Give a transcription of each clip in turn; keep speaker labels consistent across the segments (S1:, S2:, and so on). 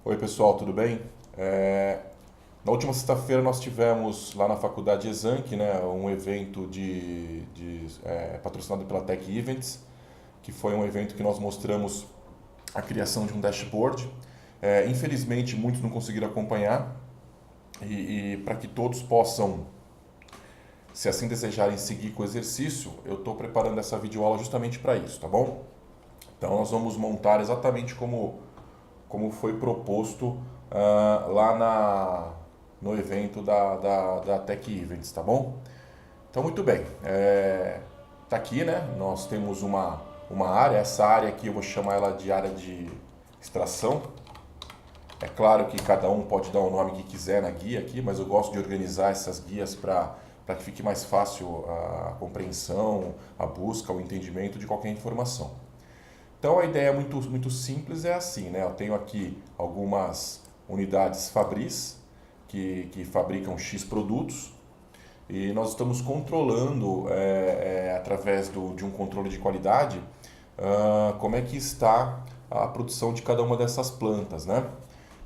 S1: Oi pessoal, tudo bem? Na última sexta-feira nós tivemos lá na faculdade Exanc, né, um evento patrocinado pela Tech Events, que foi um evento que nós mostramos a criação de um dashboard. Infelizmente muitos não conseguiram acompanhar e para que todos possam, se assim desejarem, seguir com o exercício, eu estou preparando essa videoaula justamente para isso, tá bom? Então nós vamos montar exatamente como foi proposto no evento da Tech Events, tá bom? Então, muito bem. Tá aqui, né? Nós temos uma área. Essa área aqui eu vou chamar ela de área de extração. É claro que cada um pode dar o nome que quiser na guia aqui, mas eu gosto de organizar essas guias para que fique mais fácil a compreensão, a busca, o entendimento de qualquer informação. Então a ideia muito simples é assim, né? Eu tenho aqui algumas unidades Fabris que fabricam X produtos e nós estamos controlando através de um controle de qualidade como é que está a produção de cada uma dessas plantas, né?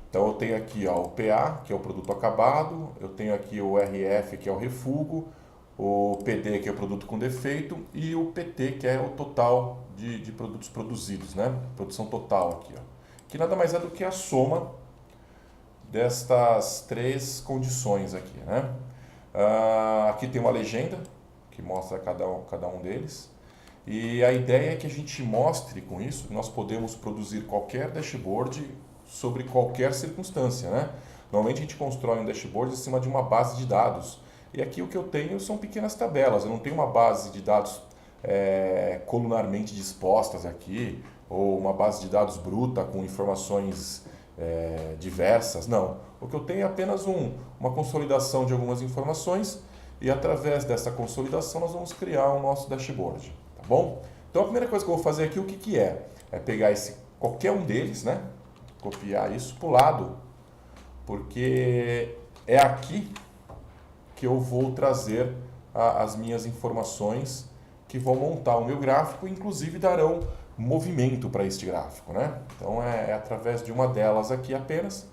S1: Então eu tenho aqui ó, o PA, que é o produto acabado, eu tenho aqui o RF, que é o refúgio, o PD, que é o produto com defeito, e o PT, que é o total de produtos produzidos, né? Produção total aqui, ó. Que nada mais é do que a soma destas três condições aqui, né? Aqui tem uma legenda que mostra cada um deles. E a ideia é que a gente mostre com isso que nós podemos produzir qualquer dashboard sobre qualquer circunstância, né? Normalmente a gente constrói um dashboard em cima de uma base de dados. E aqui o que eu tenho são pequenas tabelas, eu não tenho uma base de dados colunarmente dispostas aqui, ou uma base de dados bruta com informações diversas, não. O que eu tenho é apenas uma consolidação de algumas informações e através dessa consolidação nós vamos criar o nosso dashboard, tá bom? Então a primeira coisa que eu vou fazer aqui, o que é? É pegar qualquer um deles, né? Copiar isso para o lado, porque é aqui que eu vou trazer as minhas informações que vão montar o meu gráfico e inclusive darão movimento para este gráfico, né? Então é através de uma delas aqui apenas.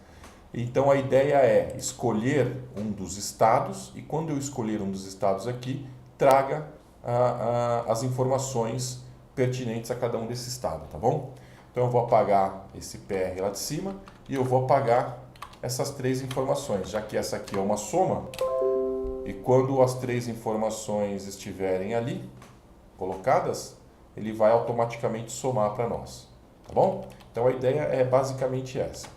S1: Então a ideia é escolher um dos estados e quando eu escolher um dos estados aqui, traga as informações pertinentes a cada um desse estado, tá bom? Então eu vou apagar esse PR lá de cima e eu vou apagar essas três informações, já que essa aqui é uma soma. E quando as três informações estiverem ali colocadas, ele vai automaticamente somar para nós, tá bom? Então a ideia é basicamente essa.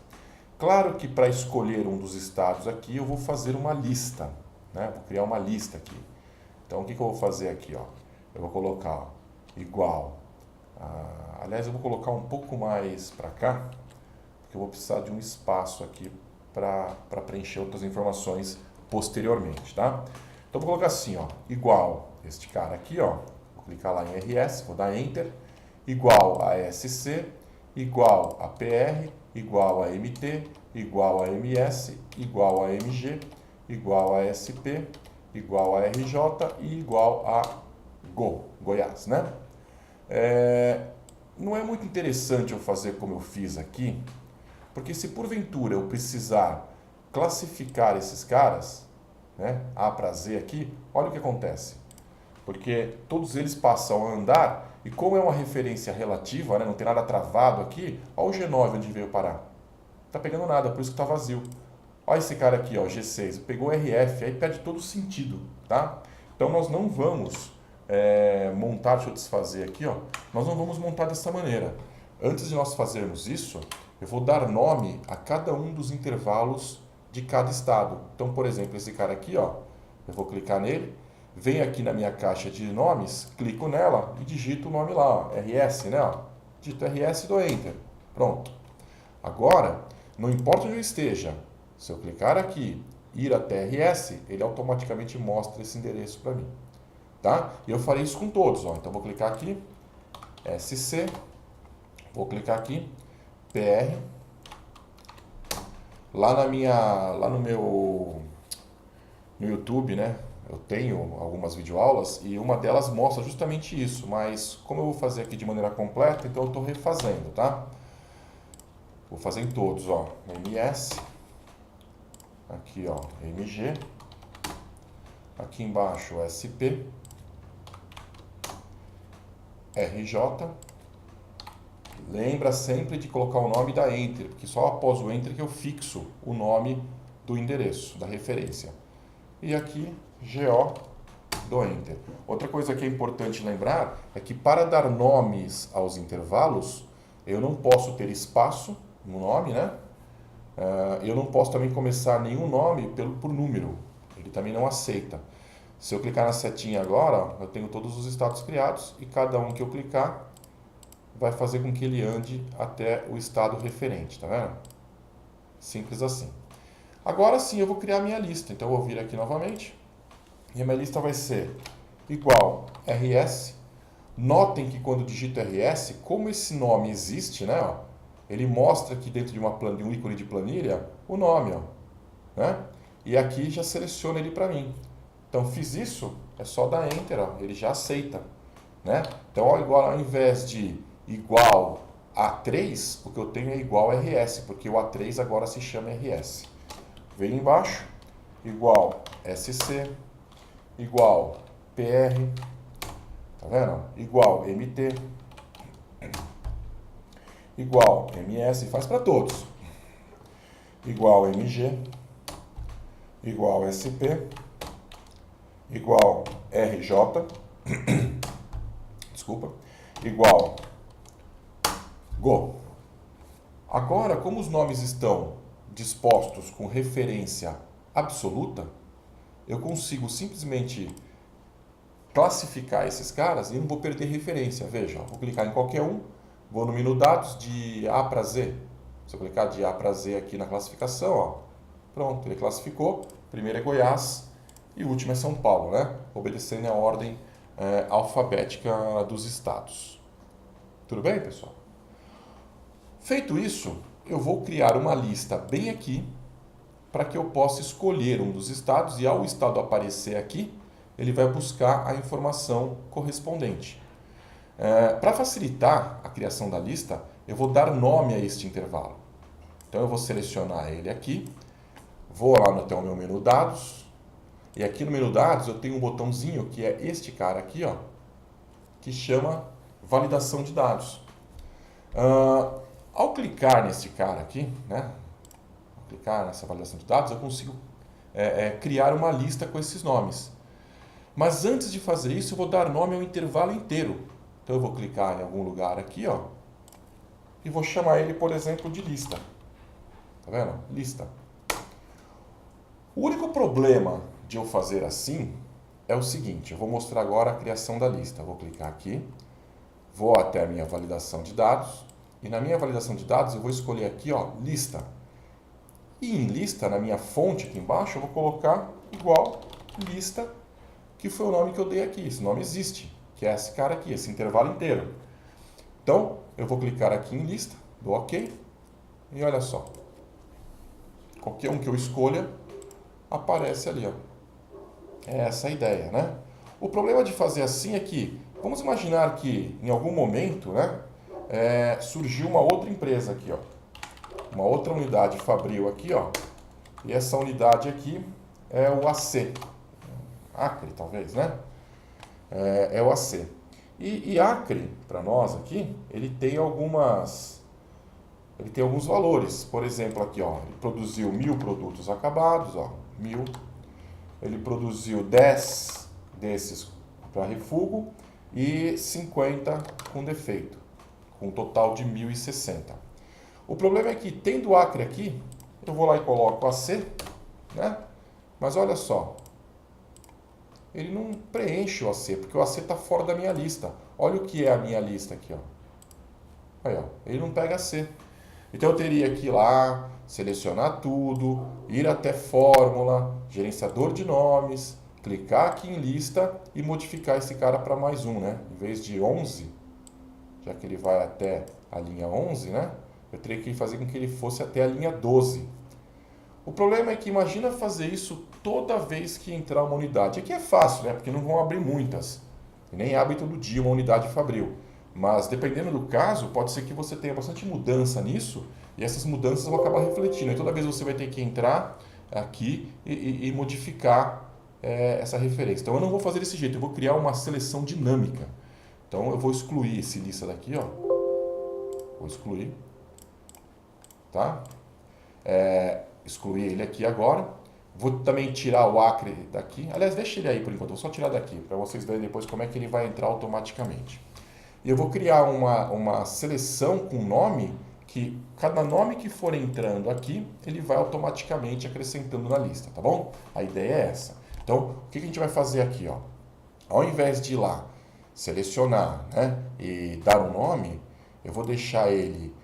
S1: Claro que para escolher um dos estados aqui, eu vou fazer uma lista, né? Vou criar uma lista aqui. Então o que eu vou fazer aqui, ó? Eu vou colocar ó, igual. Aliás, eu vou colocar um pouco mais para cá, porque eu vou precisar de um espaço aqui para preencher outras informações posteriormente, tá? Então vou colocar assim, ó, igual este cara aqui, ó, vou clicar lá em RS, vou dar Enter, igual a SC, igual a PR, igual a MT, igual a MS, igual a MG, igual a SP, igual a RJ e igual a Goiás, né? Não é muito interessante eu fazer como eu fiz aqui, porque se porventura eu precisar classificar esses caras, né, A para Z aqui, olha o que acontece. Porque todos eles passam a andar e como é uma referência relativa, né, não tem nada travado aqui, olha o G9 onde veio parar. Não está pegando nada, por isso que está vazio. Olha esse cara aqui, ó, G6, pegou RF, aí perde todo o sentido, tá? Então nós não vamos montar, deixa eu desfazer aqui, ó, nós não vamos montar dessa maneira. Antes de nós fazermos isso, eu vou dar nome a cada um dos intervalos de cada estado. Então, por exemplo, esse cara aqui, ó, eu vou clicar nele, venho aqui na minha caixa de nomes, clico nela e digito o nome lá, ó, RS, né? Ó, digito RS e dou Enter. Pronto. Agora, não importa onde eu esteja, se eu clicar aqui, ir até RS, ele automaticamente mostra esse endereço para mim. Tá? E eu farei isso com todos, ó. Então, vou clicar aqui, SC, vou clicar aqui, PR, lá no YouTube, né? Eu tenho algumas videoaulas e uma delas mostra justamente isso, mas como eu vou fazer aqui de maneira completa, então eu estou refazendo, tá? Vou fazer em todos, ó. MS. Aqui, ó, MG. Aqui embaixo, SP. RJ. Lembra sempre de colocar o nome da Enter, porque só após o Enter que eu fixo o nome do endereço, da referência. E aqui, GO do Enter. Outra coisa que é importante lembrar é que para dar nomes aos intervalos, eu não posso ter espaço no nome, né? Eu não posso também começar nenhum nome por número. Ele também não aceita. Se eu clicar na setinha agora, eu tenho todos os estados criados e cada um que eu clicar vai fazer com que ele ande até o estado referente, tá vendo? Simples assim. Agora sim eu vou criar a minha lista. Então eu vou vir aqui novamente e a minha lista vai ser igual RS. Notem que quando digito RS, como esse nome existe, né? Ó, ele mostra aqui dentro de um ícone de planilha o nome, ó, né? E aqui já seleciona ele para mim. Então fiz isso, é só dar Enter, ó, ele já aceita, né? Então ó, agora ao invés de igual A3, o que eu tenho é igual RS, porque o A3 agora se chama RS. Vem embaixo, igual SC, igual PR, tá vendo? Igual MT, igual MS, faz para todos. Igual MG, igual SP, igual RJ, desculpa, igual Go. Agora, como os nomes estão dispostos com referência absoluta, eu consigo simplesmente classificar esses caras e não vou perder referência. Veja, vou clicar em qualquer um, vou no menu dados de A para Z. Se eu clicar de A para Z aqui na classificação, ó, pronto, ele classificou. Primeiro é Goiás e o último é São Paulo, né? Obedecendo a ordem alfabética dos estados. Tudo bem, pessoal? Feito isso, eu vou criar uma lista bem aqui para que eu possa escolher um dos estados e ao estado aparecer aqui, ele vai buscar a informação correspondente. Para facilitar a criação da lista, eu vou dar nome a este intervalo. Então eu vou selecionar ele aqui, vou lá até o meu menu dados, e aqui no menu dados eu tenho um botãozinho que é este cara aqui, ó, que chama validação de dados. Ao clicar nesse cara aqui, né, ao clicar nessa validação de dados, eu consigo criar uma lista com esses nomes. Mas antes de fazer isso, eu vou dar nome ao intervalo inteiro. Então eu vou clicar em algum lugar aqui, ó, e vou chamar ele, por exemplo, de lista. Tá vendo? Lista. O único problema de eu fazer assim é o seguinte, eu vou mostrar agora a criação da lista. Eu vou clicar aqui, vou até a minha validação de dados, e na minha validação de dados eu vou escolher aqui, ó, lista. E em lista, na minha fonte aqui embaixo, eu vou colocar igual lista, que foi o nome que eu dei aqui. Esse nome existe, que é esse cara aqui, esse intervalo inteiro. Então, eu vou clicar aqui em lista, dou OK, e olha só. Qualquer um que eu escolha, aparece ali, ó. É essa a ideia, né? O problema de fazer assim é que, vamos imaginar que em algum momento, né, surgiu uma outra empresa aqui, ó. Uma outra unidade fabril aqui, ó. E essa unidade aqui é o AC. Acre, talvez, né? É o AC. E Acre, para nós aqui, ele tem alguns valores. Por exemplo, aqui, ó, ele produziu 1000 produtos acabados, ó, 1000. Ele produziu 10 desses para refugo e 50 com defeito, com um total de 1060. O problema é que, tendo Acre aqui, eu vou lá e coloco AC, né? Mas olha só, ele não preenche o AC, porque o AC está fora da minha lista. Olha o que é a minha lista aqui, ó. Aí, ó, ele não pega AC. Então eu teria que ir lá, selecionar tudo, ir até fórmula, gerenciador de nomes, clicar aqui em lista e modificar esse cara para mais um, né? Em vez de 11, já que ele vai até a linha 11, né? Eu teria que fazer com que ele fosse até a linha 12. O problema é que imagina fazer isso toda vez que entrar uma unidade. Aqui é fácil, né? Porque não vão abrir muitas. E nem abre todo dia uma unidade fabril. Mas dependendo do caso, pode ser que você tenha bastante mudança nisso E essas mudanças vão acabar refletindo. E toda vez você vai ter que entrar aqui e modificar essa referência. Então eu não vou fazer desse jeito, eu vou criar uma seleção dinâmica. Então eu vou excluir esse lista daqui, ó. Vou excluir. Tá? Excluir ele aqui agora. Vou também tirar o Acre daqui. Aliás, deixa ele aí por enquanto, vou só tirar daqui, para vocês verem depois como é que ele vai entrar automaticamente. E eu vou criar uma seleção com nome, que cada nome que for entrando aqui, ele vai automaticamente acrescentando na lista, tá bom? A ideia é essa. Então, o que a gente vai fazer aqui, ó? Ao invés de ir lá, selecionar, né, e dar um nome, eu vou deixar ele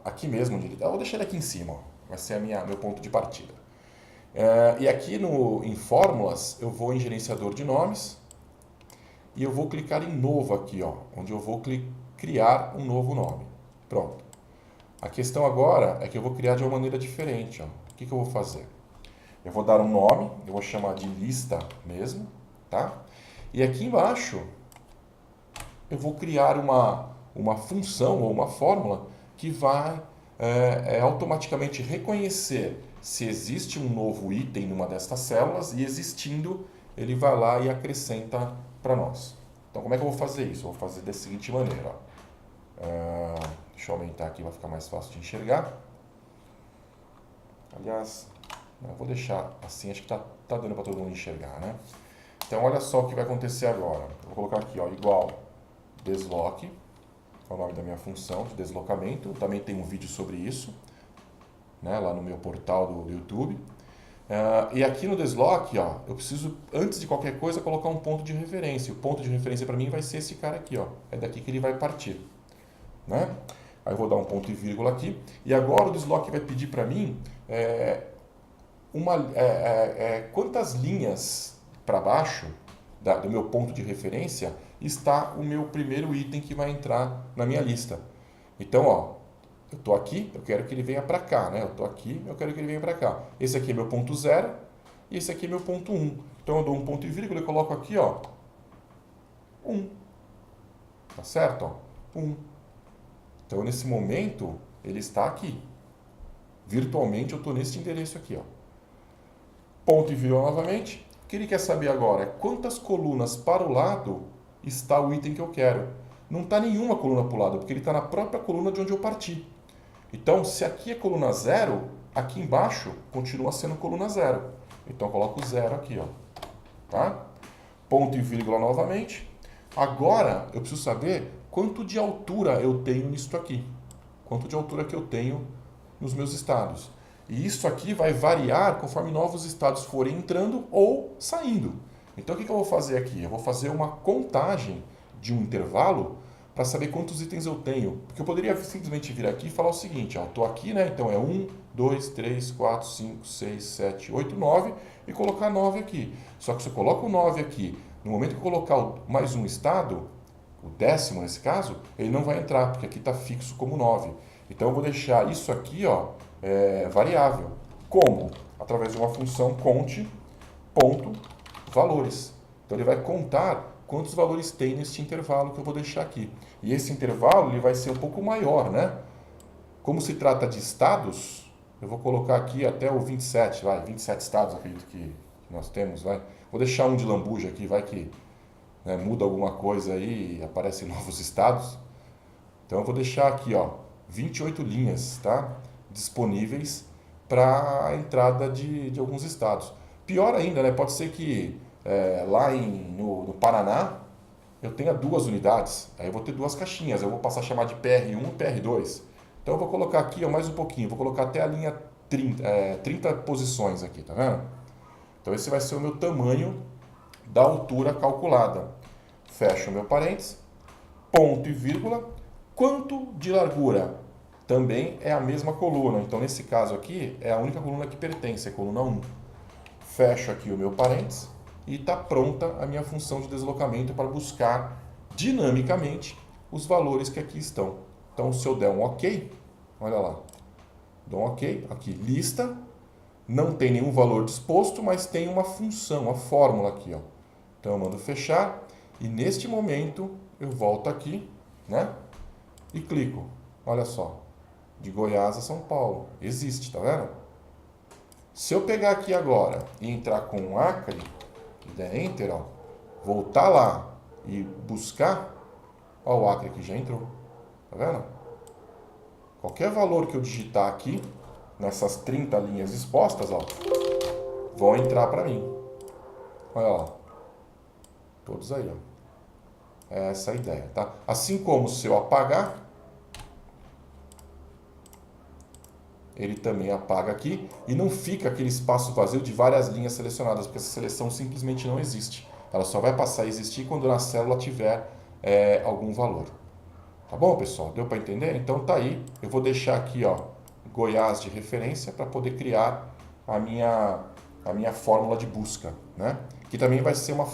S1: aqui mesmo, eu vou deixar ele aqui em cima, ó. Vai ser meu ponto de partida. E aqui em fórmulas, eu vou em gerenciador de nomes e eu vou clicar em novo aqui, ó, onde eu vou criar um novo nome. Pronto. A questão agora é que eu vou criar de uma maneira diferente, ó. O que eu vou fazer? Eu vou dar um nome, eu vou chamar de lista mesmo, tá? E aqui embaixo eu vou criar uma função ou uma fórmula que vai automaticamente reconhecer se existe um novo item numa destas células e existindo, ele vai lá e acrescenta para nós. Então, como é que eu vou fazer isso? Eu vou fazer da seguinte maneira. Deixa eu aumentar aqui, vai ficar mais fácil de enxergar. Aliás, eu vou deixar assim, acho que tá dando para todo mundo enxergar, né? Então, olha só o que vai acontecer agora. Eu vou colocar aqui, ó, igual desloque, é o nome da minha função de deslocamento. Também tem um vídeo sobre isso, né, lá no meu portal do YouTube. E aqui no desloque, ó, eu preciso, antes de qualquer coisa, colocar um ponto de referência. O ponto de referência para mim vai ser esse cara aqui, ó. É daqui que ele vai partir, né? Aí eu vou dar um ponto e vírgula aqui. E agora o desloque vai pedir para mim quantas linhas para baixo do meu ponto de referência está o meu primeiro item que vai entrar na minha lista. Então, ó, eu estou aqui, eu quero que ele venha para cá, né? Eu estou aqui, eu quero que ele venha para cá. Esse aqui é meu ponto 0 e esse aqui é meu ponto 1. Então eu dou um ponto e vírgula e coloco aqui, ó, 1. Tá certo? Ó, 1. Então nesse momento ele está aqui. Virtualmente eu estou nesse endereço aqui, ó. Ponto e vírgula novamente. O que ele quer saber agora é quantas colunas para o lado está o item que eu quero. Não está nenhuma coluna para o lado, porque ele está na própria coluna de onde eu parti. Então, se aqui é coluna 0, aqui embaixo continua sendo coluna 0. Então, eu coloco 0 aqui, ó. Tá? Ponto e vírgula novamente. Agora, eu preciso saber quanto de altura eu tenho nisso aqui. Quanto de altura que eu tenho nos meus estados. E isso aqui vai variar conforme novos estados forem entrando ou saindo. Então, o que eu vou fazer aqui? Eu vou fazer uma contagem de um intervalo para saber quantos itens eu tenho. Porque eu poderia simplesmente vir aqui e falar o seguinte, ó, eu estou aqui, né? Então é 1, 2, 3, 4, 5, 6, 7, 8, 9 e colocar 9 aqui. Só que se eu coloco o 9 aqui, no momento que eu colocar mais um estado, o 10º nesse caso, ele não vai entrar, porque aqui está fixo como 9. Então eu vou deixar isso aqui, ó, variável. Como? Através de uma função conte.valores. Então ele vai contar quantos valores tem neste intervalo que eu vou deixar aqui. E esse intervalo ele vai ser um pouco maior, né? Como se trata de estados, eu vou colocar aqui até o 27, 27 estados acredito que nós temos, Vou deixar um de lambuja aqui, vai que muda alguma coisa aí e aparecem novos estados. Então eu vou deixar aqui, ó, 28 linhas, tá? Disponíveis para a entrada de alguns estados. Pior ainda, né? Pode ser que lá no Paraná eu tenha 2 unidades, aí eu vou ter 2 caixinhas, eu vou passar a chamar de PR1 e PR2. Então eu vou colocar aqui, ó, mais um pouquinho, vou colocar até a linha 30 posições aqui, tá vendo? Então esse vai ser o meu tamanho da altura calculada. Fecho o meu parênteses, ponto e vírgula, quanto de largura? Também é a mesma coluna, então nesse caso aqui é a única coluna que pertence, é a coluna 1. Fecho aqui o meu parênteses e está pronta a minha função de deslocamento para buscar dinamicamente os valores que aqui estão. Então, se eu der um OK, olha lá, dou um OK, aqui, lista, não tem nenhum valor disposto, mas tem uma função, uma fórmula aqui, ó. Então, eu mando fechar e neste momento eu volto aqui, né, e clico, olha só. de Goiás a São Paulo. Existe, tá vendo? Se eu pegar aqui agora e entrar com um Acre, e der Enter, ó, voltar lá e buscar, ó, o Acre aqui já entrou. Tá vendo? Qualquer valor que eu digitar aqui, nessas 30 linhas expostas, ó, vão entrar para mim. Olha lá. Todos aí, ó. É essa a ideia, tá? Assim como se eu apagar, ele também apaga aqui e não fica aquele espaço vazio de várias linhas selecionadas, porque essa seleção simplesmente não existe. Ela só vai passar a existir quando na célula tiver algum valor. Tá bom, pessoal? Deu para entender? Então tá aí. Eu vou deixar aqui, ó, Goiás de referência para poder criar a minha fórmula de busca, né? Que também vai ser uma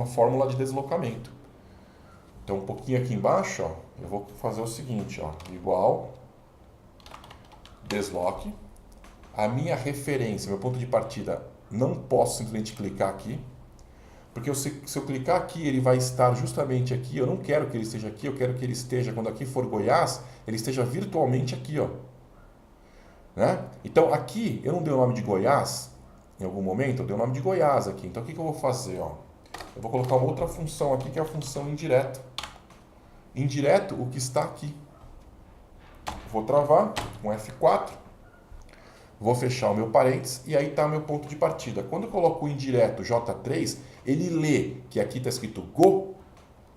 S1: fórmula de deslocamento. Então, um pouquinho aqui embaixo, ó, eu vou fazer o seguinte, ó, igual desloque. A minha referência, meu ponto de partida, não posso simplesmente clicar aqui, porque se eu clicar aqui, ele vai estar justamente aqui. Eu não quero que ele esteja aqui, eu quero que ele esteja, quando aqui for Goiás, ele esteja virtualmente aqui, ó. Né? Então, aqui, eu não dei o nome de Goiás, em algum momento, eu dei o nome de Goiás aqui. Então, o que eu vou fazer? Ó? Eu vou colocar uma outra função aqui, que é a função indireto. Indireto, o que está aqui. Vou travar com F4, vou fechar o meu parênteses e aí está meu ponto de partida. Quando eu coloco o indireto J3, ele lê que aqui está escrito Go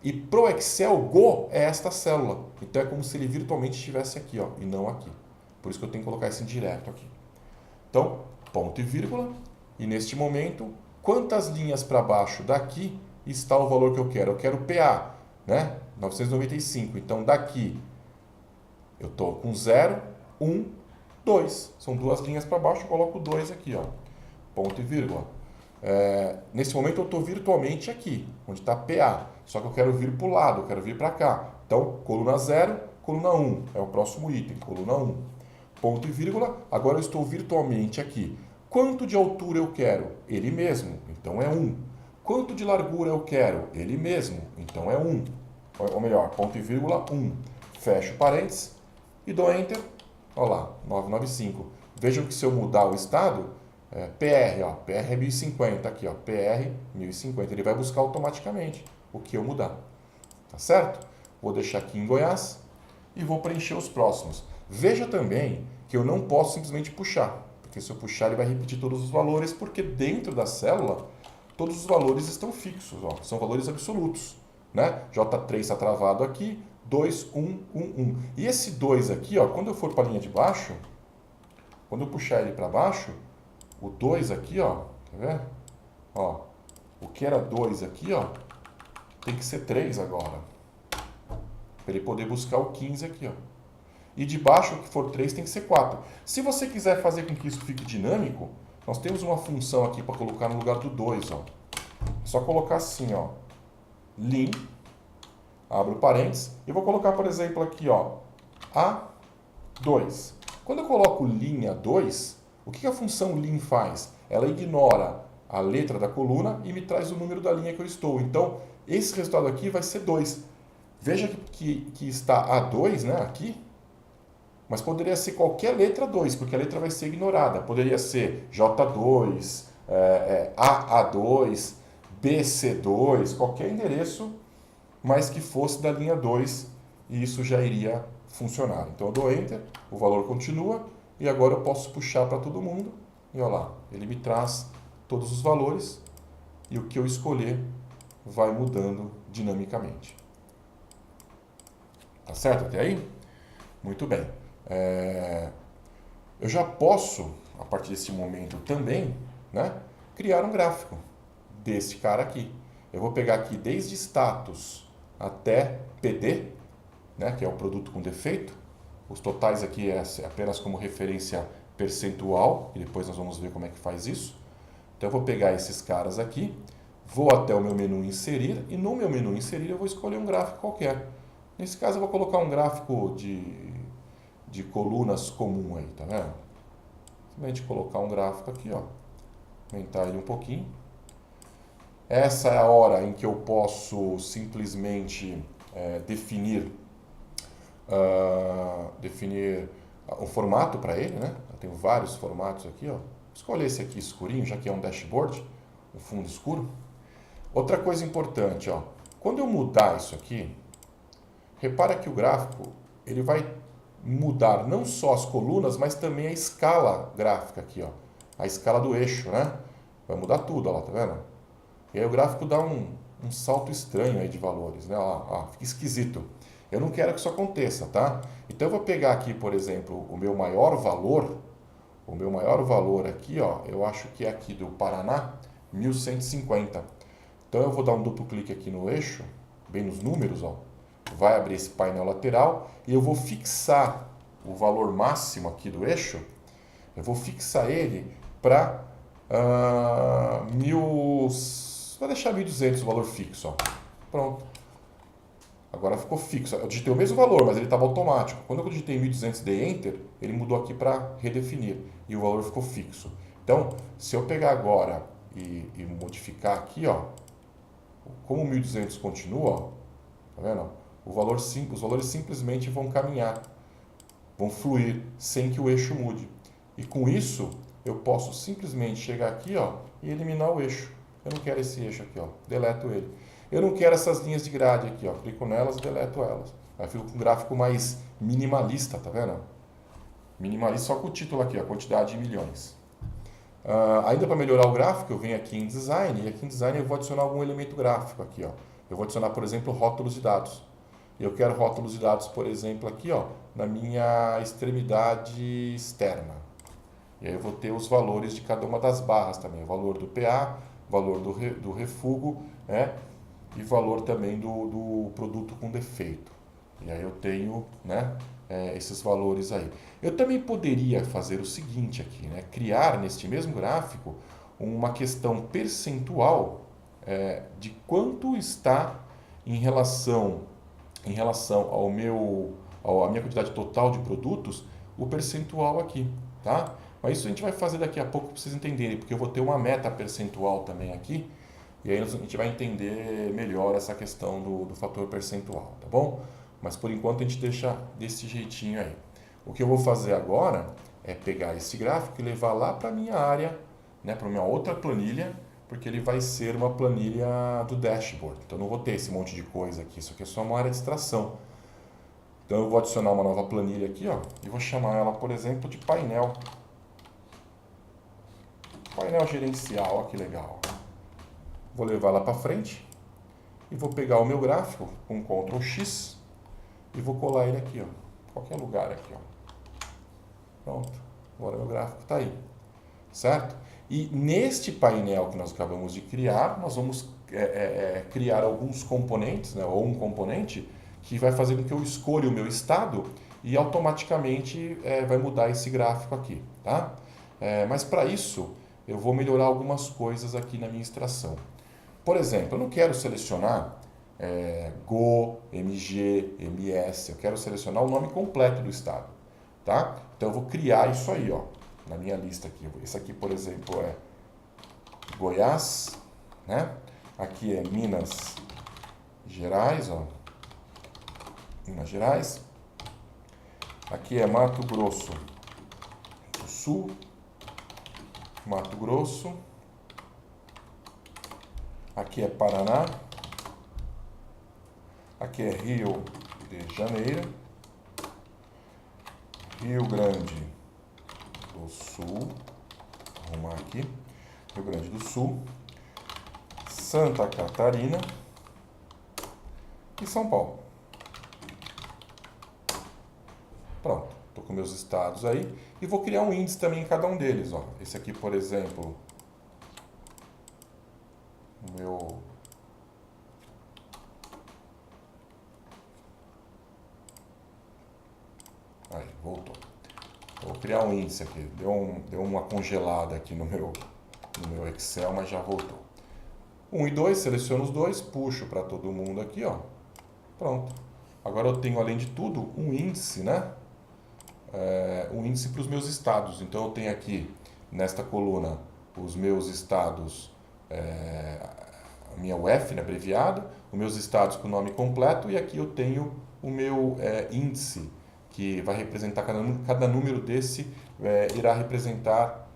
S1: e pro Excel Go é esta célula. Então é como se ele virtualmente estivesse aqui, ó, e não aqui. Por isso que eu tenho que colocar esse indireto aqui. Então, ponto e vírgula. E neste momento, quantas linhas para baixo daqui está o valor que eu quero? Eu quero PA, né? 995. Então daqui eu estou com 0, 1, 2. São duas linhas para baixo, eu coloco 2 aqui, ó. Ponto e vírgula. Nesse momento eu estou virtualmente aqui, onde está PA. Só que eu quero vir para o lado, eu quero vir para cá. Então, coluna 0, coluna 1. É o próximo item, coluna 1. Ponto e vírgula. Agora eu estou virtualmente aqui. Quanto de altura eu quero? Ele mesmo. Então é 1. Quanto de largura eu quero? Ele mesmo. Então é 1. Ou melhor, ponto e vírgula 1. Fecho parênteses e dou Enter. Olha lá, 995. Vejam que se eu mudar o estado, PR, ó, PR é 1050 aqui, ó, PR 1050. Ele vai buscar automaticamente o que eu mudar. Tá certo? Vou deixar aqui em Goiás e vou preencher os próximos. Veja também que eu não posso simplesmente puxar, porque se eu puxar ele vai repetir todos os valores, porque dentro da célula todos os valores estão fixos, ó, são valores absolutos. Né? J3 está travado aqui, 2, 1, 1, 1. E esse 2 aqui, ó, quando eu for para a linha de baixo, quando eu puxar ele para baixo, o 2 aqui, ó, quer ver? Ó, o que era 2 aqui, ó, tem que ser 3 agora. Para ele poder buscar o 15 aqui, ó. E de baixo, o que for 3 tem que ser 4. Se você quiser fazer com que isso fique dinâmico, nós temos uma função aqui para colocar no lugar do 2, ó. É só colocar assim, ó, lim, abro parênteses, e vou colocar, por exemplo, aqui, ó, A2. Quando eu coloco linha 2, o que a função lim faz? Ela ignora a letra da coluna e me traz o número da linha que eu estou. Então, esse resultado aqui vai ser 2. Veja que está A2, né, aqui, mas poderia ser qualquer letra 2, porque a letra vai ser ignorada. Poderia ser J2, AA2, BC2, qualquer endereço, mas que fosse da linha 2, e isso já iria funcionar. Então eu dou Enter, o valor continua, e agora eu posso puxar para todo mundo, e olha lá, ele me traz todos os valores, e o que eu escolher vai mudando dinamicamente. Tá certo até aí? Muito bem. Eu já posso, a partir desse momento também, né, criar um gráfico desse cara aqui. Eu vou pegar aqui desde status até PD, né, que é o produto com defeito. Os totais aqui é apenas como referência percentual, e depois nós vamos ver como é que faz isso. Então eu vou pegar esses caras aqui, vou até o meu menu inserir, e no meu menu inserir eu vou escolher um gráfico qualquer. Nesse caso eu vou colocar um gráfico de colunas comum aí, tá vendo? Simplesmente colocar um gráfico aqui, ó, aumentar ele um pouquinho. Essa é a hora em que eu posso simplesmente definir o formato para ele, né? Eu tenho vários formatos aqui, ó. Escolher esse aqui escurinho, já que é um dashboard, um fundo escuro. Outra coisa importante, ó. Quando eu mudar isso aqui, repara que o gráfico ele vai mudar não só as colunas, mas também a escala gráfica aqui, ó. A escala do eixo, né? Vai mudar tudo, ó lá, tá vendo? E aí o gráfico dá um salto estranho aí de valores, né? Ó, fica esquisito. Eu não quero que isso aconteça, tá? Então eu vou pegar aqui, por exemplo, o meu maior valor aqui, ó, eu acho que é aqui do Paraná, 1150. Então eu vou dar um duplo clique aqui no eixo, bem nos números, ó. Vai abrir esse painel lateral e eu vou fixar o valor máximo aqui do eixo. Eu vou fixar ele para vou deixar 1.200 o valor fixo, ó. Pronto. Agora ficou fixo. Eu digitei o mesmo valor, mas ele estava automático. Quando eu digitei 1.200 dei Enter, ele mudou aqui para redefinir e o valor ficou fixo. Então, se eu pegar agora e modificar aqui, ó, como o 1.200 continua, ó, tá vendo? Os valores simplesmente vão caminhar, vão fluir sem que o eixo mude. E com isso, eu posso simplesmente chegar aqui, ó, e eliminar o eixo. Eu não quero esse eixo aqui, ó, deleto ele. Eu não quero essas linhas de grade aqui, ó, clico nelas e deleto elas. Aí fico com um gráfico mais minimalista, tá vendo? Minimalista só com o título aqui, a quantidade de milhões. Ainda para melhorar o gráfico, eu venho aqui em Design, e aqui em Design eu vou adicionar algum elemento gráfico aqui, ó. Eu vou adicionar, por exemplo, rótulos de dados. Eu quero rótulos de dados, por exemplo, aqui, ó, na minha extremidade externa. E aí eu vou ter os valores de cada uma das barras também. O valor do PA, valor do refúgio, né? E valor também do produto com defeito. E aí eu tenho, né, esses valores aí. Eu também poderia fazer o seguinte aqui, né? Criar neste mesmo gráfico uma questão percentual de quanto está em relação à minha quantidade total de produtos, o percentual aqui, tá? Mas isso a gente vai fazer daqui a pouco para vocês entenderem, porque eu vou ter uma meta percentual também aqui, e aí a gente vai entender melhor essa questão do fator percentual, tá bom? Mas por enquanto a gente deixa desse jeitinho aí. O que eu vou fazer agora é pegar esse gráfico e levar lá para a minha área, né, para minha outra planilha, porque ele vai ser uma planilha do dashboard. Então eu não vou ter esse monte de coisa aqui, isso aqui é só uma área de extração. Então eu vou adicionar uma nova planilha aqui, ó, e vou chamar ela, por exemplo, de painel. Painel gerencial, ó que legal. Vou levar lá para frente e vou pegar o meu gráfico com Ctrl X e vou colar ele aqui, ó, qualquer lugar aqui, ó. Pronto, agora meu gráfico está aí, certo? E neste painel que nós acabamos de criar, nós vamos criar alguns componentes, né, ou um componente que vai fazer com que eu escolha o meu estado e automaticamente vai mudar esse gráfico aqui, tá? Mas para isso eu vou melhorar algumas coisas aqui na minha extração. Por exemplo, eu não quero selecionar Go, MG, MS, eu quero selecionar o nome completo do estado, tá? Então eu vou criar isso aí, ó, na minha lista aqui. Esse aqui, por exemplo, é Goiás, né? Aqui é Minas Gerais, ó. Minas Gerais. Aqui é Mato Grosso do Sul, Mato Grosso. Aqui é Paraná. Aqui é Rio de Janeiro. Rio Grande do Sul. Vou arrumar aqui. Rio Grande do Sul. Santa Catarina. E São Paulo. Pronto. Estou com meus estados aí. E vou criar um índice também em cada um deles, ó. Esse aqui, por exemplo, o meu... Aí, voltou. Vou criar um índice aqui. Deu uma congelada aqui no meu Excel, mas já voltou. 1 e 2, seleciono os dois, puxo para todo mundo aqui, ó. Pronto. Agora eu tenho, além de tudo, um índice, né? Um índice para os meus estados. Então eu tenho aqui, nesta coluna, os meus estados, a minha UF, né, abreviado, os meus estados com o nome completo, e aqui eu tenho o meu índice, que vai representar cada número desse, irá representar...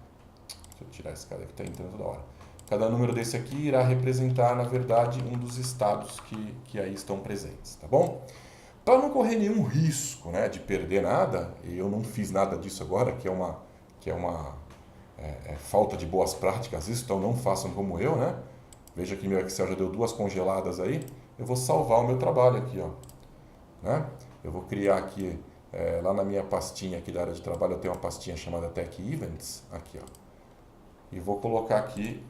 S1: Deixa eu tirar esse cara que está entrando toda hora. Cada número desse aqui irá representar, na verdade, um dos estados que aí estão presentes, tá bom? Para não correr nenhum risco, né, de perder nada, e eu não fiz nada disso agora, que é uma falta de boas práticas, isso, então não façam como eu, né? Veja que meu Excel já deu 2 congeladas aí. Eu vou salvar o meu trabalho aqui, ó, né? Eu vou criar aqui, lá na minha pastinha aqui da área de trabalho, eu tenho uma pastinha chamada Tech Events, aqui, ó. E vou colocar aqui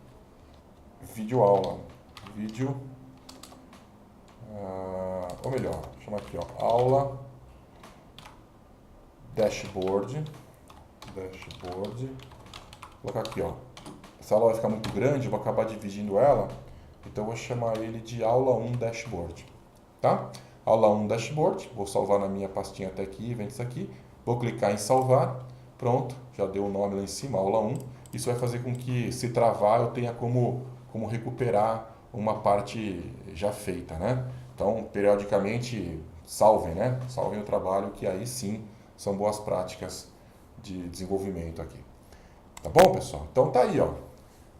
S1: vídeo aula, vídeo, ou melhor, chama aqui, ó, aula, dashboard, vou colocar aqui, ó. Essa aula vai ficar muito grande, eu vou acabar dividindo ela, então eu vou chamar ele de aula 1 dashboard, tá? Aula 1 dashboard, vou salvar na minha pastinha Tech Events aqui, vou clicar em salvar, pronto, já deu o nome lá em cima, aula 1. Isso vai fazer com que, se travar, eu tenha como recuperar uma parte já feita, né? Então, periodicamente, salvem, né? Salvem o trabalho, que aí sim são boas práticas de desenvolvimento aqui. Tá bom, pessoal? Então tá aí, ó.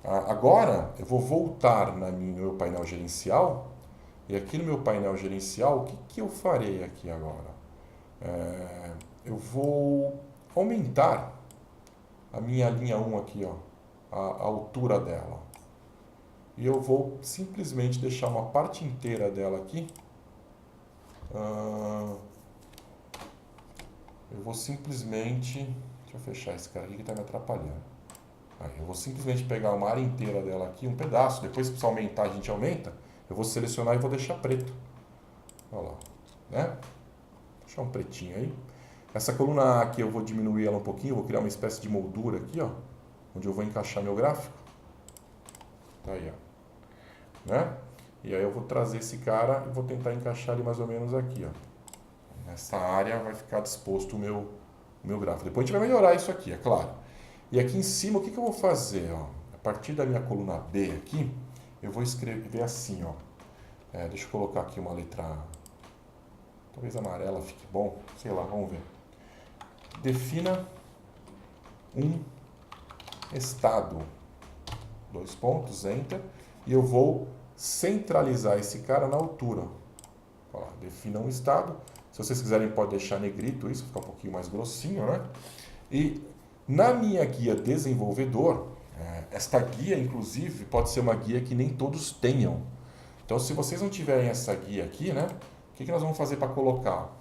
S1: Agora eu vou voltar no meu painel gerencial. E aqui no meu painel gerencial, o que eu farei aqui agora? Eu vou aumentar a minha linha 1 aqui, ó, a altura dela. E eu vou simplesmente deixar uma parte inteira dela aqui. Eu vou simplesmente... Deixa eu fechar esse cara aqui que está me atrapalhando. Aí, eu vou simplesmente pegar uma área inteira dela aqui, um pedaço. Depois, se precisar aumentar, a gente aumenta. Eu vou selecionar e vou deixar preto. Olha lá, né? Vou deixar um pretinho aí. Essa coluna aqui eu vou diminuir ela um pouquinho. Eu vou criar uma espécie de moldura aqui, ó, onde eu vou encaixar meu gráfico. Tá aí, ó. Né? E aí eu vou trazer esse cara e vou tentar encaixar ele mais ou menos aqui, ó. Nessa área vai ficar disposto o meu gráfico. Depois a gente vai melhorar isso aqui, é claro. E aqui em cima, o que eu vou fazer? Ó? A partir da minha coluna B aqui, eu vou escrever assim, ó. Deixa eu colocar aqui uma letra, talvez amarela fique bom, sei lá, vamos ver. Defina um estado, 2 pontos, enter, e eu vou centralizar esse cara na altura. Ó, defina um estado. Se vocês quiserem, pode deixar negrito isso, ficar um pouquinho mais grossinho, né? E na minha guia desenvolvedor, esta guia, inclusive, pode ser uma guia que nem todos tenham. Então, se vocês não tiverem essa guia aqui, né? O que nós vamos fazer para colocar?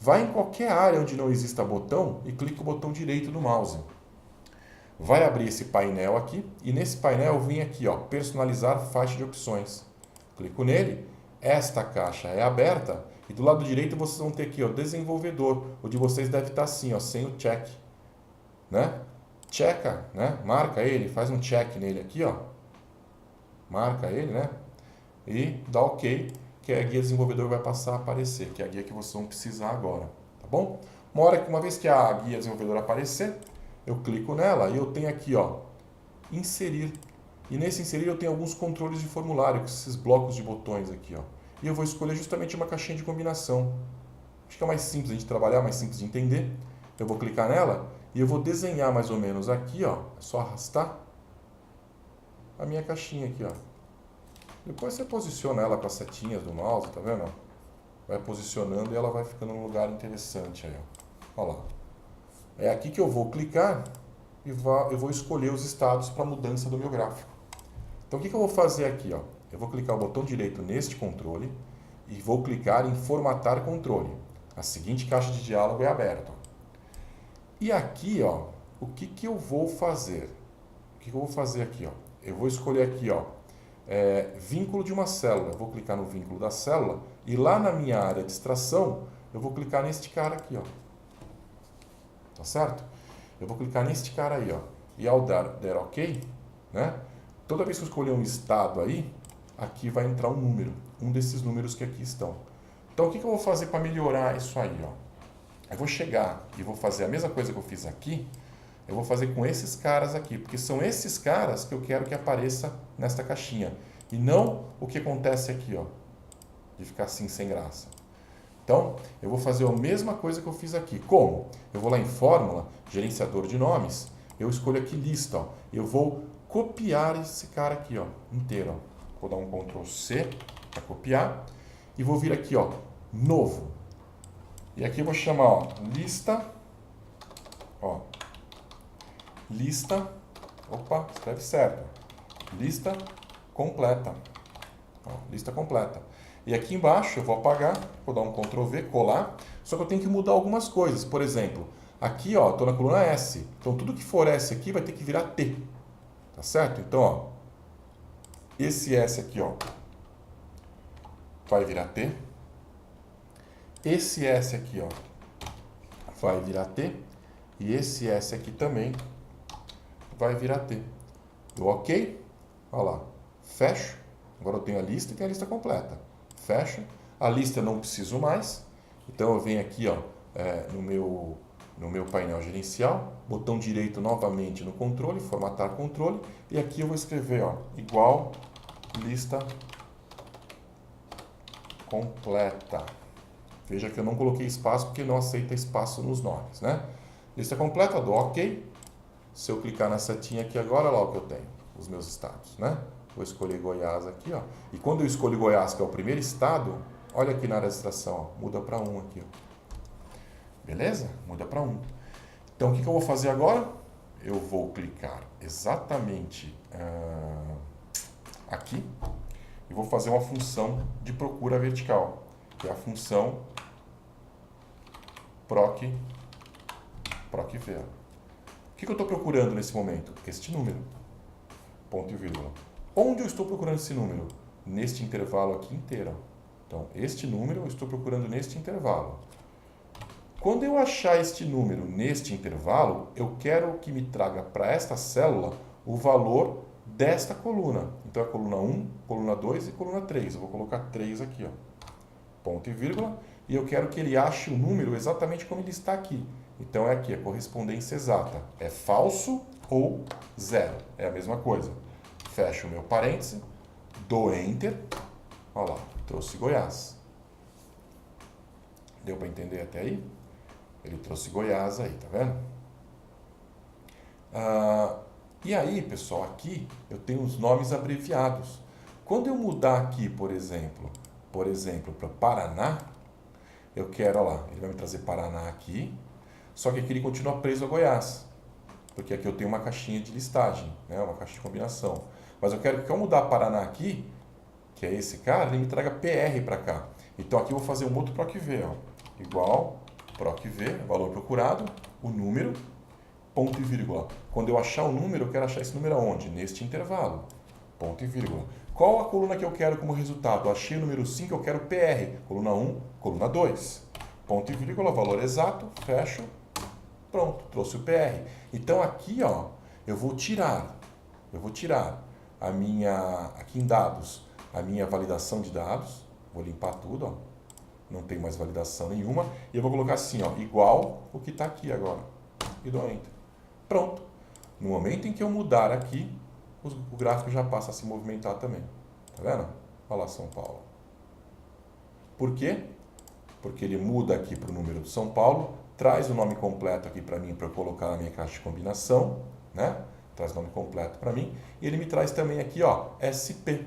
S1: Vai em qualquer área onde não exista botão e clica o botão direito do mouse. Vai abrir esse painel aqui e nesse painel eu vim aqui, ó, personalizar faixa de opções. Clico nele, esta caixa é aberta e do lado direito vocês vão ter aqui, ó, desenvolvedor. O de vocês deve estar assim, ó, sem o check, né? Checa, né? Marca ele, faz um check nele aqui, ó. Marca ele, né? E dá OK, que a guia desenvolvedor vai passar a aparecer, que é a guia que vocês vão precisar agora, tá bom? Uma vez que a guia desenvolvedor aparecer, eu clico nela e eu tenho aqui, ó, inserir. E nesse inserir eu tenho alguns controles de formulário, com esses blocos de botões aqui, ó. E eu vou escolher justamente uma caixinha de combinação. Acho que é mais simples a gente trabalhar, mais simples de entender. Eu vou clicar nela e eu vou desenhar mais ou menos aqui, ó. É só arrastar a minha caixinha aqui, ó. Depois você posiciona ela com as setinhas do mouse, tá vendo? Vai posicionando e ela vai ficando num lugar interessante aí, ó. Olha lá. É aqui que eu vou clicar e eu vou escolher os estados para mudança do meu gráfico. Então o que eu vou fazer aqui, ó? Eu vou clicar o botão direito neste controle e vou clicar em formatar controle. A seguinte caixa de diálogo é aberta. E aqui, ó, o que eu vou fazer? O que eu vou fazer aqui, ó? Eu vou escolher aqui, ó, vínculo de uma célula. Eu vou clicar no vínculo da célula e lá na minha área de extração, eu vou clicar neste cara aqui, ó. Tá certo? Eu vou clicar neste cara aí, ó. E ao der OK, né? Toda vez que eu escolher um estado aí, aqui vai entrar um número. Um desses números que aqui estão. Então, o que eu vou fazer para melhorar isso aí, ó? Eu vou chegar e vou fazer a mesma coisa que eu fiz aqui. Eu vou fazer com esses caras aqui. Porque são esses caras que eu quero que apareça nesta caixinha. E não o que acontece aqui, ó. De ficar assim, sem graça. Então, eu vou fazer a mesma coisa que eu fiz aqui. Como? Eu vou lá em Fórmula, Gerenciador de Nomes, eu escolho aqui Lista. Ó. Eu vou copiar esse cara aqui, ó, inteiro. Ó. Vou dar um Ctrl C para copiar e vou vir aqui, ó, Novo. E aqui eu vou chamar, ó, Lista, ó, Lista, opa, escreve certo, Lista completa. Ó, lista completa. E aqui embaixo eu vou apagar, vou dar um Ctrl V, colar, só que eu tenho que mudar algumas coisas. Por exemplo, aqui ó, estou na coluna S, então tudo que for S aqui vai ter que virar T. Tá certo? Então, ó, esse S aqui ó, vai virar T. Esse S aqui ó, vai virar T. E esse S aqui também vai virar T. Dou OK, olha lá, fecho. Agora eu tenho a lista e tenho a lista completa. Fecho. A lista eu não preciso mais. Então eu venho aqui ó, no meu painel gerencial, botão direito novamente no controle, formatar controle. E aqui eu vou escrever ó, igual lista completa. Veja que eu não coloquei espaço porque não aceita espaço nos nomes, né? Lista completa, dou OK. Se eu clicar na setinha aqui agora, olha lá o que eu tenho, os meus estados, né? Vou escolher Goiás aqui, ó. E quando eu escolho Goiás, que é o primeiro estado, olha aqui na área de extração, ó, muda para 1 aqui, ó. Beleza? Muda para 1. Então, o que eu vou fazer agora? Eu vou clicar exatamente aqui e vou fazer uma função de procura vertical, que é a função proc-v. O que eu estou procurando nesse momento? Este número. Ponto e vírgula. Onde eu estou procurando esse número? Neste intervalo aqui inteiro. Então, este número eu estou procurando neste intervalo. Quando eu achar este número neste intervalo, eu quero que me traga para esta célula o valor desta coluna. Então, é a coluna 1, coluna 2 e coluna 3. Eu vou colocar 3 aqui, ó. Ponto e vírgula. E eu quero que ele ache o número exatamente como ele está aqui. Então, é aqui, a correspondência exata. É falso ou zero. É a mesma coisa. Fecho o meu parêntese, dou Enter. Olha lá, trouxe Goiás. Deu para entender até aí? Ele trouxe Goiás aí, tá vendo? E aí, pessoal, aqui eu tenho os nomes abreviados. Quando eu mudar aqui, por exemplo, para Paraná, eu quero, olha lá, ele vai me trazer Paraná aqui, só que aqui ele continua preso a Goiás, porque aqui eu tenho uma caixinha de listagem, né, uma caixa de combinação. Mas eu quero que, ao mudar Paraná aqui, que é esse cara, ele me traga PR para cá. Então aqui eu vou fazer um outro proc-v, ó, igual proc-v, valor procurado, o número, ponto e vírgula. Quando eu achar o número, eu quero achar esse número aonde? Neste intervalo, ponto e vírgula. Qual a coluna que eu quero como resultado? Achei o número 5, eu quero PR, coluna 1, coluna 2, ponto e vírgula, valor exato, fecho, pronto, trouxe o PR. Então aqui, ó, eu vou tirar a minha, aqui em dados, a minha validação de dados, vou limpar tudo, ó, não tem mais validação nenhuma, e eu vou colocar assim, ó, igual o que está aqui agora, e dou Enter. Pronto. No momento em que eu mudar aqui, o gráfico já passa a se movimentar também. Tá vendo? Olha lá São Paulo. Por quê? Porque ele muda aqui para o número de São Paulo, traz o nome completo aqui para mim, para eu colocar na minha caixa de combinação, né? Traz o nome completo para mim, e ele me traz também aqui, ó, SP.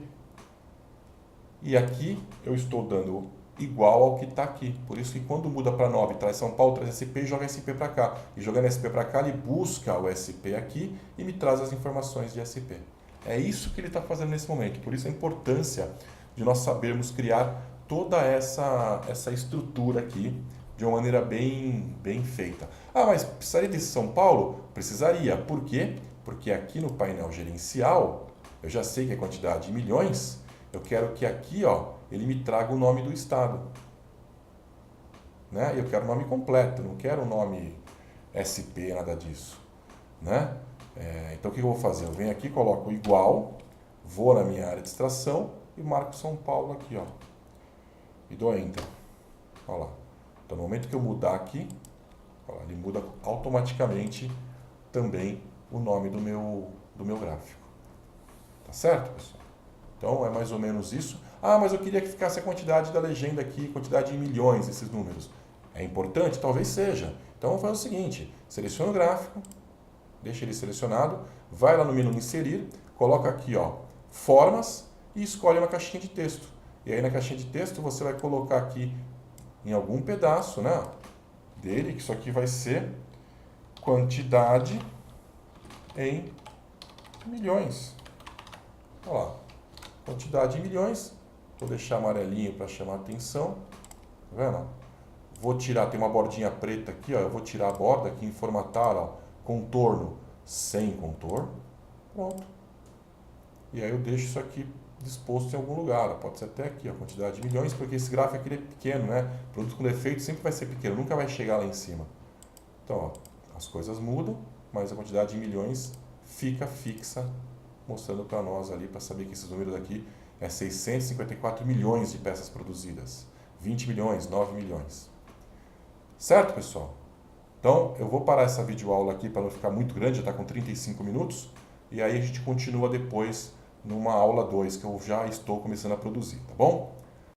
S1: E aqui eu estou dando igual ao que está aqui. Por isso que quando muda para 9, traz São Paulo, traz SP e joga SP para cá. E jogando SP para cá, ele busca o SP aqui e me traz as informações de SP. É isso que ele está fazendo nesse momento. Por isso a importância de nós sabermos criar toda essa estrutura aqui de uma maneira bem feita. Ah, mas precisaria de São Paulo? Precisaria. Por quê? Porque aqui no painel gerencial, eu já sei que é quantidade de milhões, eu quero que aqui, ó, ele me traga o nome do estado. Né? Eu quero o nome completo, não quero o nome SP, nada disso. Né? Então o que eu vou fazer? Eu venho aqui, coloco igual, vou na minha área de extração e marco São Paulo aqui, ó. E dou Enter. Olha lá. Então no momento que eu mudar aqui, olha lá, ele muda automaticamente também o nome do meu gráfico. Tá certo, pessoal? Então é mais ou menos isso. Ah, mas eu queria que ficasse a quantidade da legenda aqui, quantidade em milhões, esses números. É importante? Talvez seja. Então faz o seguinte, seleciona o gráfico, deixa ele selecionado, vai lá no menu inserir, coloca aqui ó, formas e escolhe uma caixinha de texto. E aí na caixinha de texto você vai colocar aqui em algum pedaço, né, dele, que isso aqui vai ser quantidade em milhões. Olha lá, quantidade em milhões. Vou deixar amarelinho para chamar a atenção. Tá vendo? Vou tirar, tem uma bordinha preta aqui, ó, eu vou tirar a borda aqui em formatar, ó, contorno sem contorno. Pronto. E aí eu deixo isso aqui disposto em algum lugar. Ó. Pode ser até aqui, a quantidade de milhões, porque esse gráfico aqui é pequeno, né? Produto com defeito sempre vai ser pequeno, nunca vai chegar lá em cima. Então, ó, as coisas mudam, mas a quantidade de milhões fica fixa, mostrando para nós ali, para saber que esses números aqui é 654 milhões de peças produzidas. 20 milhões, 9 milhões. Certo, pessoal? Então, eu vou parar essa videoaula aqui para não ficar muito grande, já está com 35 minutos. E aí a gente continua depois numa aula 2, que eu já estou começando a produzir, tá bom?